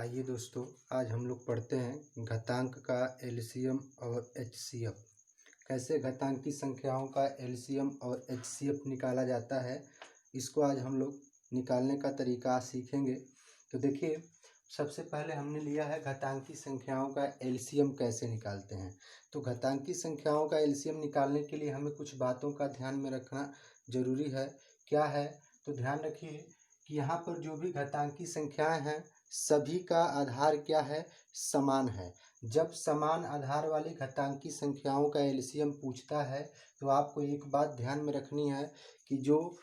आइए दोस्तों, आज हम लोग पढ़ते हैं घातांक का एलसीएम और एचसीएफ। कैसे घातांकी संख्याओं का एलसीएम और एचसीएफ निकाला जाता है, इसको आज हम लोग निकालने का तरीका सीखेंगे। तो देखिए, सबसे पहले हमने लिया है घातांकी संख्याओं का एलसीएम कैसे निकालते हैं। तो घातांकी संख्याओं का एलसीएम निकालने के लिए हमें कुछ बातों का ध्यान में रखना जरूरी है। क्या है? तो ध्यान रखिए कि यहाँ पर जो भी घातांकी संख्याएं हैं सभी का आधार क्या है? समान है। जब समान आधार वाली घातांकी संख्याओं का एलसीएम पूछता है तो आपको एक बात ध्यान में रखनी है कि जो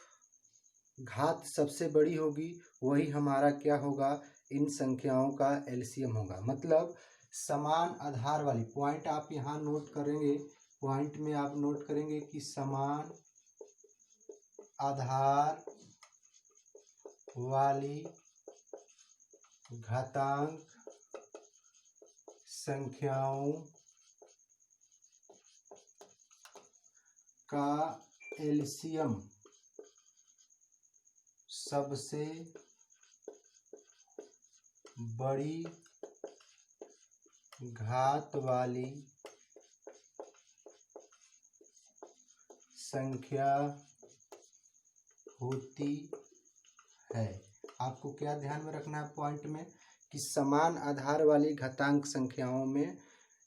घात सबसे बड़ी होगी वही हमारा क्या होगा? इन संख्याओं का एलसीएम होगा। मतलब समान आधार वाली, पॉइंट आप यहाँ नोट करेंगे, पॉइंट में आप नोट करेंगे कि समान आधार वाली घातांक संख्याओं का एलसीएम सबसे बड़ी घात वाली संख्या होती है। आपको क्या ध्यान में रखना है पॉइंट में कि समान आधार वाली घातांक संख्याओं में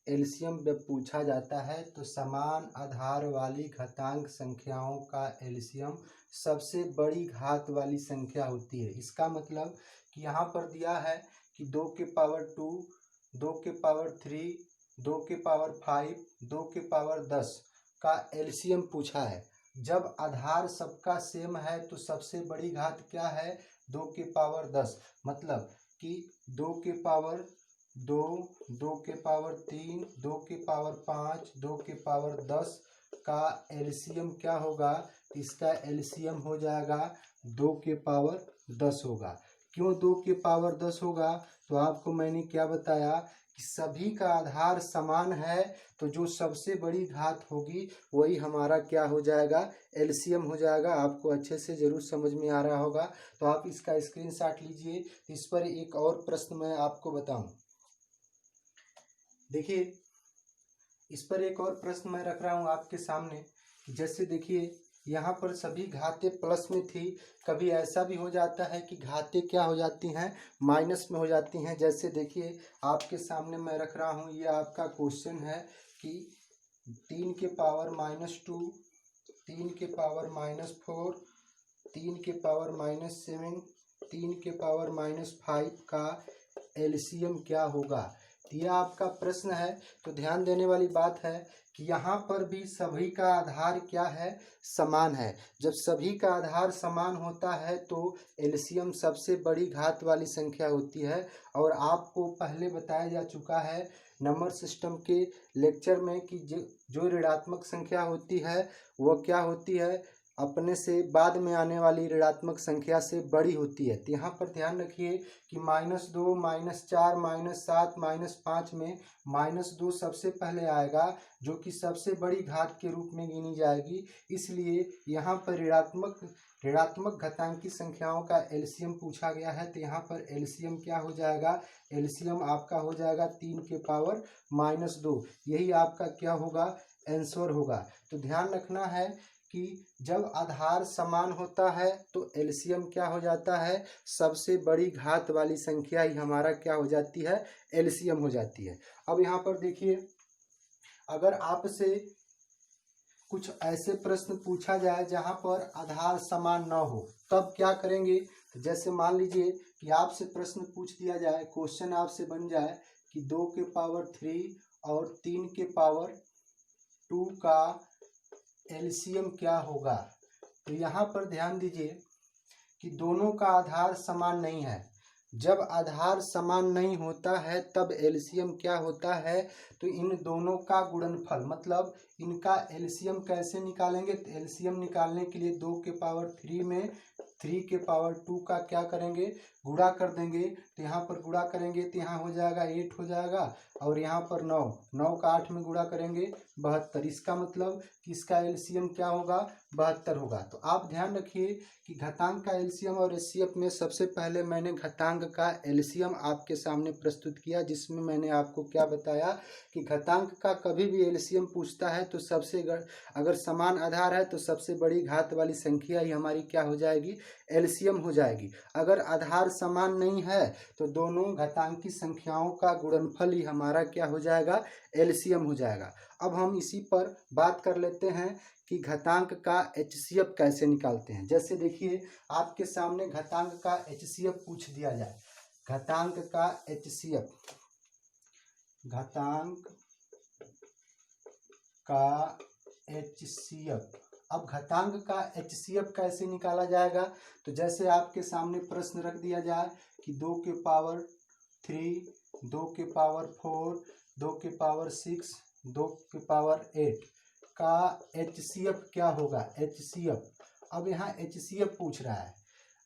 एलसीएम जब पूछा जाता है तो समान आधार वाली घातांक संख्याओं का एलसीएम सबसे बड़ी घात वाली संख्या होती है। इसका मतलब कि यहाँ पर दिया है कि 2 के पावर 2, 2 के पावर 3, 2 के पावर 5, 2 के पावर 10 का एलसीएम पूछा है। जब आधार सबका सेम है तो सबसे बड़ी घात क्या है? 2 के पावर 10। मतलब कि 2 के पावर 2, 2 के पावर 3, 2 के पावर 5, 2 के पावर 10 का एलसीएम क्या होगा? इसका एलसीएम हो जाएगा 2 के पावर 10 होगा। क्यों 2 के पावर 10 होगा? तो आपको मैंने क्या बताया कि सभी का आधार समान है, तो जो सबसे बड़ी घात होगी वही हमारा क्या हो जाएगा? एलसीएम हो जाएगा। आपको अच्छे से जरूर समझ में आ रहा होगा। तो आप इसका स्क्रीनशॉट लीजिए। इस पर एक और प्रश्न मैं आपको बताऊं। देखिए, इस पर एक और प्रश्न मैं रख रहा हूं आपके सामने। जैसे देखिए, यहाँ पर सभी घातें प्लस में थी, कभी ऐसा भी हो जाता है कि घातें क्या हो जाती हैं? माइनस में हो जाती हैं। जैसे देखिए, आपके सामने मैं रख रहा हूँ, ये आपका क्वेश्चन है कि 3 के पावर -2, 3 के पावर -4, 3 के पावर -7, 3 के पावर -5 का एलसीएम क्या होगा? यह आपका प्रश्न है। तो ध्यान देने वाली बात है कि यहाँ पर भी सभी का आधार क्या है? समान है। जब सभी का आधार समान होता है तो एलसीएम सबसे बड़ी घात वाली संख्या होती है। और आपको पहले बताया जा चुका है नंबर सिस्टम के लेक्चर में कि जो ऋणात्मक संख्या होती है वह क्या होती है? अपने से बाद में आने वाली ऋणात्मक संख्या से बड़ी होती है। तो यहाँ पर ध्यान रखिए कि -2, -4, -7, -5 में -2 सबसे पहले आएगा, जो कि सबसे बड़ी घात के रूप में गिनी जाएगी। इसलिए यहाँ पर ऋणात्मक घातांकी संख्याओं का एलसीएम पूछा गया है। तो यहाँ पर एलसीएम क्या हो जाएगा? एलसीएम आपका हो जाएगा 3 के पावर -2। यही आपका क्या होगा? आंसर होगा। तो ध्यान रखना है कि जब आधार समान होता है तो एलसीएम क्या हो जाता है? सबसे बड़ी घात वाली संख्या ही हमारा क्या हो जाती है? एलसीएम हो जाती है। अब यहाँ पर देखिए, अगर आपसे कुछ ऐसे प्रश्न पूछा जाए जहां पर आधार समान न हो, तब क्या करेंगे? तो जैसे मान लीजिए कि आपसे प्रश्न पूछ दिया जाए, क्वेश्चन आपसे बन जाए कि 2 के पावर 3 और 3 के पावर 2 का एलसीएम क्या होगा? तो यहाँ पर ध्यान दीजिए कि दोनों का आधार समान नहीं है। जब आधार समान नहीं होता है तब एलसीएम क्या होता है? तो इन दोनों का गुणनफल, मतलब इनका एलसीएम कैसे निकालेंगे? तो एलसीएम निकालने के लिए 2 के पावर 3 में 3 के पावर 2 का क्या करेंगे? गुणा कर देंगे। तो यहाँ पर गुणा करेंगे तो यहाँ हो जाएगा 8 हो जाएगा, और यहाँ पर 9 का 8 में गुणा करेंगे 72। इसका मतलब कि इसका एलसीएम क्या होगा, 72 होगा। तो आप ध्यान रखिए कि घातांक का एलसीएम और एचसीएफ में सबसे पहले मैंने घातांक का एलसीएम आपके सामने प्रस्तुत किया, जिसमें मैंने आपको क्या बताया कि घातांक का कभी भी एलसीएम पूछता है तो अगर समान आधार है तो सबसे बड़ी घात वाली संख्या ही हमारी क्या हो जाएगी, एलसीएम हो जाएगी। अगर आधार समान नहीं है तो दोनों घातांकी संख्याओं का गुणनफल ही हमारा क्या हो जाएगा, एलसीएम हो जाएगा। अब हम इसी पर बात कर लेते हैं कि घातांक का एचसीएफ कैसे निकालते हैं। जैसे देखिए आपके सामने घातांक का एचसीएफ पूछ दिया जाए, घातांक का एचसीएफ, घातांक का एचसीएफ। अब घातांक का एचसीएफ कैसे निकाला जाएगा, तो जैसे आपके सामने प्रश्न रख दिया जाए कि 2 के पावर 3, 2 के पावर 4, 2 के पावर 6, 2 के पावर 8 का एचसीएफ क्या होगा, एचसीएफ। अब यहाँ एचसीएफ पूछ रहा है।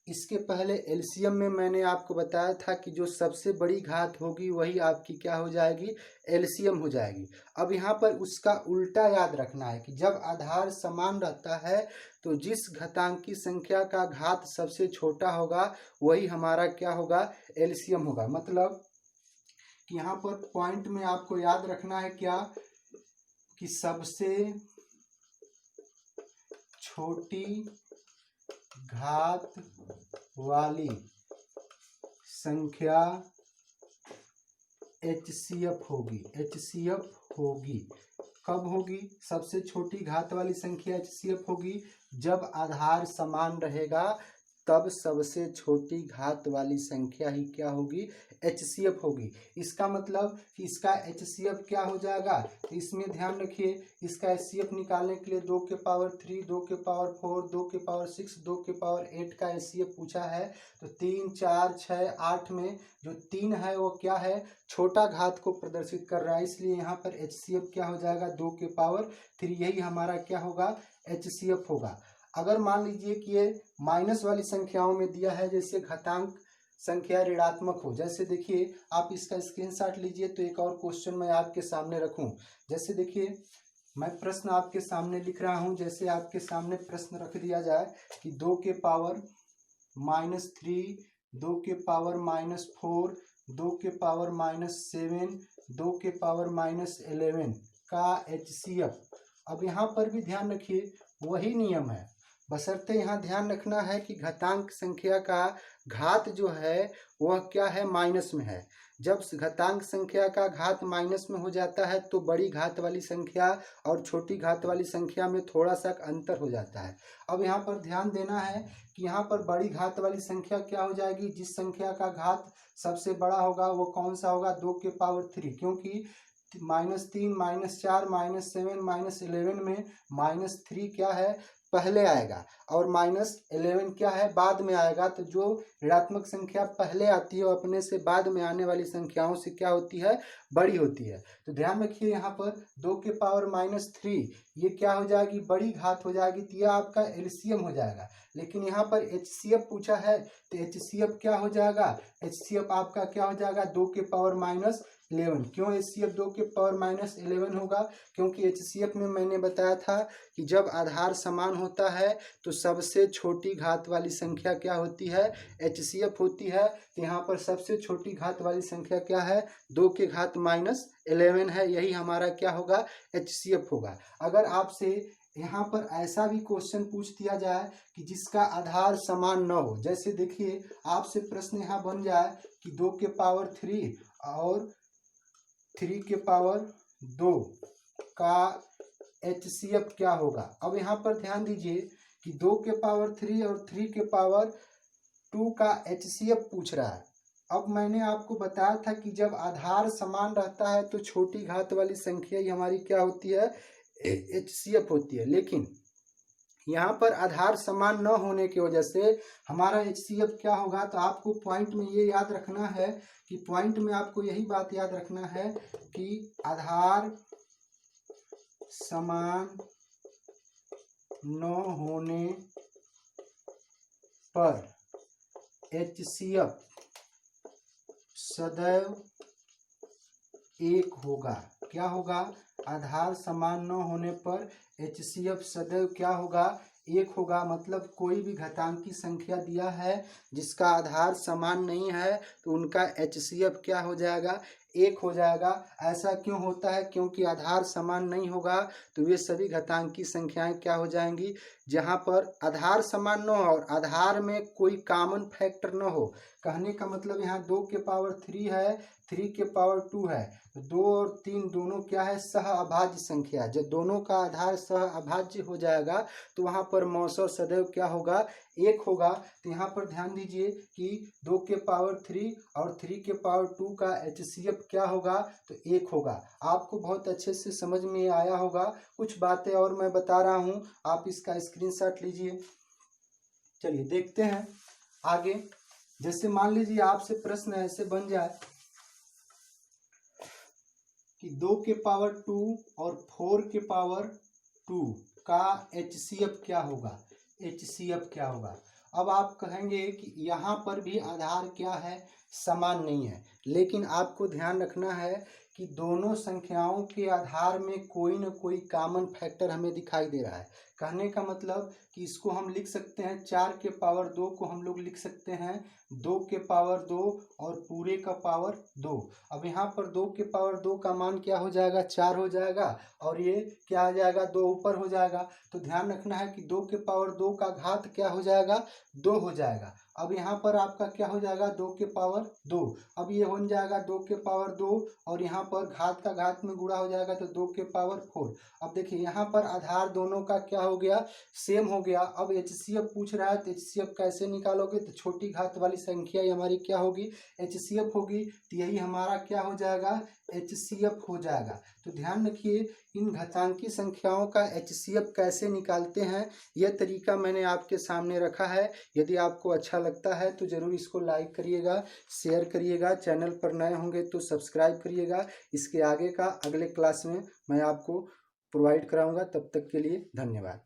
इसके पहले एलसीएम में मैंने आपको बताया था कि जो सबसे बड़ी घात होगी वही आपकी क्या हो जाएगी, एलसीएम हो जाएगी। अब यहाँ पर उसका उल्टा याद रखना है कि जब आधार समान रहता है तो जिस घातांकी संख्या का घात सबसे छोटा होगा वही हमारा क्या होगा, एलसीएम होगा। मतलब कि यहाँ पर पॉइंट में आपको याद रखना है क्या, कि सबसे छोटी घात वाली संख्या एचसीएफ होगी, एचसीएफ होगी। कब होगी सबसे छोटी घात वाली संख्या एचसीएफ होगी, जब आधार समान रहेगा तब सबसे छोटी घात वाली संख्या ही क्या होगी, एचसीएफ होगी। इसका मतलब कि इसका एचसीएफ क्या हो जाएगा, तो इसमें ध्यान रखिए इसका एचसीएफ निकालने के लिए 2 के पावर 3, 2 के पावर 4, 2 के पावर 6, 2 के पावर 8 का एचसीएफ पूछा है। तो 3, 4, 6, 8 में जो 3 है वो क्या है, छोटा घात को प्रदर्शित कर रहा है, इसलिए यहाँ पर एचसीएफ क्या हो जाएगा, 2 के पावर 3, यही हमारा क्या होगा, एचसीएफ होगा। अगर मान लीजिए कि ये माइनस वाली संख्याओं में दिया है, जैसे घातांक संख्या ऋणात्मक हो, जैसे देखिए आप इसका स्क्रीनशॉट लीजिए तो एक और क्वेश्चन मैं आपके सामने रखूं। जैसे देखिए मैं प्रश्न आपके सामने लिख रहा हूं, जैसे आपके सामने प्रश्न रख दिया जाए कि 2 के पावर -3, 2 के पावर -4, 2 के पावर -7, 2 के पावर -11 का एचसीएफ। अब यहाँ पर भी ध्यान रखिए वही नियम है, बशर्ते यहाँ ध्यान रखना है कि घातांक संख्या का घात जो है वह क्या है, माइनस में है। जब घातांक संख्या का घात माइनस में हो जाता है तो बड़ी घात वाली संख्या और छोटी घात वाली संख्या में थोड़ा सा अंतर हो जाता है। अब यहाँ पर ध्यान देना है कि यहाँ पर बड़ी घात वाली संख्या क्या हो जाएगी, जिस संख्या का घात सबसे बड़ा होगा वो कौन सा होगा, 2 के पावर 3, क्योंकि -3, -4, -7, -11 में -3 क्या है, पहले आएगा और -11 क्या है, बाद में आएगा। तो जो ऋणात्मक संख्या पहले आती है वो अपने से बाद में आने वाली संख्याओं से क्या होती है, बड़ी होती है। तो ध्यान रखिए यहाँ पर 2 के पावर -3 ये क्या हो जाएगी, बड़ी घात हो जाएगी, तो यह आपका एलसीएम हो जाएगा। लेकिन यहाँ पर एचसीएफ पूछा है तो एचसीएफ क्या हो जाएगा, एचसीएफ आपका क्या हो जाएगा, 2 के पावर -11। क्यों एचसीएफ 2 के पावर -11 होगा, क्योंकि एचसीएफ में मैंने बताया था कि जब आधार समान होता है तो सबसे छोटी घात वाली संख्या क्या होती है, एचसीएफ होती है। तो यहाँ पर सबसे छोटी घात वाली संख्या क्या है, 2 के घात -11 है, यही हमारा क्या होगा, एचसीएफ होगा। अगर आपसे यहाँ पर ऐसा भी क्वेश्चन पूछ दिया जाए कि जिसका आधार समान न हो, जैसे देखिए आपसे प्रश्न यहाँ बन जाए कि 2 के पावर 3 और 3 के पावर 2 का एचसीएफ क्या होगा। अब यहाँ पर ध्यान दीजिए कि 2 के पावर 3 और 3 के पावर 2 का एचसीएफ पूछ रहा है। अब मैंने आपको बताया था कि जब आधार समान रहता है तो छोटी घात वाली संख्या ही हमारी क्या होती है, एचसीएफ होती है। लेकिन यहाँ पर आधार समान न होने की वजह से हमारा एचसीएफ क्या होगा, तो आपको पॉइंट में ये याद रखना है कि पॉइंट में आपको यही बात याद रखना है कि आधार समान न होने पर एचसीएफ सदैव 1 होगा। क्या होगा, आधार समान न होने पर HCF सदैव क्या होगा, 1 होगा। मतलब कोई भी घातांकी संख्या दिया है जिसका आधार समान नहीं है तो उनका HCF क्या हो जाएगा, 1 हो जाएगा। ऐसा क्यों होता है, क्योंकि आधार समान नहीं होगा तो वे सभी घातांकी संख्याएं क्या हो जाएंगी, जहां पर आधार समान न हो और आधार में कोई कॉमन फैक्टर न हो। कहने का मतलब यहाँ 2 के पावर 3 है, 3 के पावर 2 है, 2 और 3 दोनों क्या है, सह अभाज्य संख्या। जब दोनों का आधार सह अभाज्य हो जाएगा तो वहां पर मौसर सदैव क्या होगा, 1 होगा। तो यहाँ पर ध्यान दीजिए कि 2 के पावर 3 और 3 के पावर 2 का HCF क्या होगा, तो 1 होगा। आपको बहुत अच्छे से समझ में आया होगा। कुछ बातें और मैं बता रहा हूँ, आप इसका स्क्रीनशॉट लीजिए। चलिए देखते हैं आगे। जैसे मान लीजिए आपसे प्रश्न ऐसे बन जाए कि 2 के पावर 2 और 4 के पावर 2 का HCF क्या होगा, HCF क्या होगा। अब आप कहेंगे कि यहाँ पर भी आधार क्या है, समान नहीं है। लेकिन आपको ध्यान रखना है कि दोनों संख्याओं के आधार में कोई न कोई कॉमन फैक्टर हमें दिखाई दे रहा है। कहने का मतलब कि इसको हम लिख सकते हैं 4 के पावर 2 को हम लोग लिख सकते हैं 2 के पावर 2 और पूरे का पावर 2। अब यहाँ पर 2 के पावर 2 का मान क्या हो जाएगा, 4 हो जाएगा और ये क्या आ जाएगा, 2 ऊपर हो जाएगा। तो ध्यान रखना है कि 2 के पावर 2 का घात क्या हो जाएगा, 2 हो जाएगा। अब यहाँ पर आपका क्या हो जाएगा, 2 के पावर 2। अब ये हो जाएगा 2 के पावर 2 और यहाँ पर घात का घात में गुणा हो जाएगा तो 2 के पावर 4। अब देखिए यहाँ पर आधार दोनों का क्या हो गया, सेम हो गया। अब HCF पूछ रहा है तो HCF कैसे निकालोगे, तो छोटी घात वाली संख्या ही हमारी क्या होगी, HCF होगी। तो यही हमारा क्या हो जाएगा, HCF हो जाएगा। तो ध्यान रखिए इन घातांकी संख्याओं का HCF कैसे निकालते हैं, यह तरीका मैंने आपके सामने रखा है। यदि आपको अच्छा लगता है तो ज़रूर इसको लाइक करिएगा, शेयर करिएगा। चैनल पर नए होंगे तो सब्सक्राइब करिएगा। इसके आगे का अगले क्लास में मैं आपको प्रोवाइड कराऊंगा। तब तक के लिए धन्यवाद।